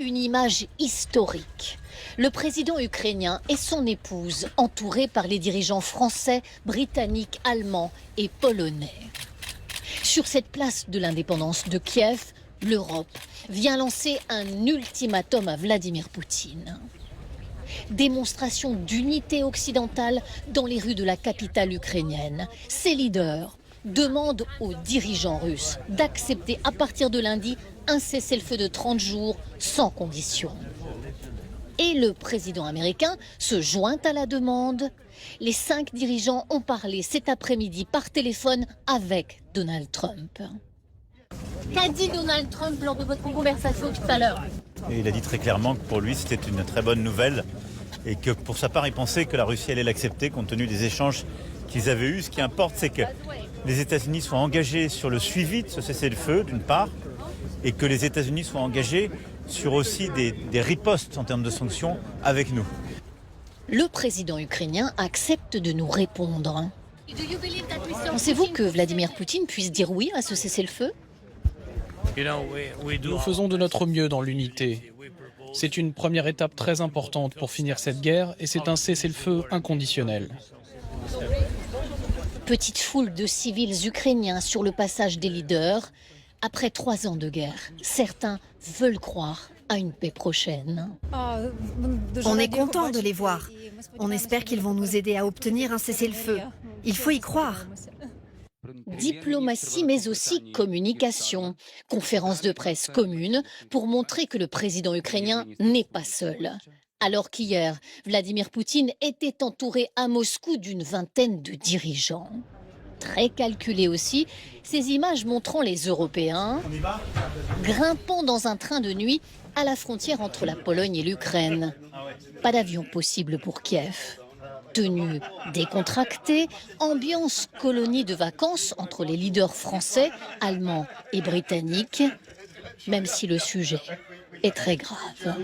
Une image historique. Le président ukrainien et son épouse, entourés par les dirigeants français, britanniques, allemands et polonais. Sur cette place de l'indépendance de Kiev, l'Europe vient lancer un ultimatum à Vladimir Poutine. Démonstration d'unité occidentale dans les rues de la capitale ukrainienne. Ses leaders demandent aux dirigeants russes d'accepter à partir de lundi un cessez-le-feu de 30 jours sans condition. Et le président américain se joint à la demande. Les 5 dirigeants ont parlé cet après-midi par téléphone avec Donald Trump. Qu'a dit Donald Trump lors de votre conversation tout à l'heure? Et il a dit très clairement que pour lui c'était une très bonne nouvelle et que pour sa part il pensait que la Russie allait l'accepter compte tenu des échanges qu'ils avaient eus. Ce qui importe, c'est que les États-Unis soient engagés sur le suivi de ce cessez-le-feu d'une part et que les États-Unis soient engagés sur aussi des ripostes en termes de sanctions avec nous. Le président ukrainien accepte de nous répondre. Pensez-vous que Vladimir Poutine puisse dire oui à ce cessez-le-feu? Nous faisons de notre mieux dans l'unité. C'est une première étape très importante pour finir cette guerre et c'est un cessez-le-feu inconditionnel. Petite foule de civils ukrainiens sur le passage des leaders. Après 3 ans de guerre, certains veulent croire à une paix prochaine. On est content de les voir. On espère qu'ils vont nous aider à obtenir un cessez-le-feu. Il faut y croire. Diplomatie mais aussi communication. Conférence de presse commune pour montrer que le président ukrainien n'est pas seul. Alors qu'hier, Vladimir Poutine était entouré à Moscou d'une vingtaine de dirigeants. Très calculé aussi, ces images montrant les Européens grimpant dans un train de nuit à la frontière entre la Pologne et l'Ukraine. Pas d'avion possible pour Kiev. Tenue décontractée, ambiance colonie de vacances entre les leaders français, allemands et britanniques, même si le sujet est très grave.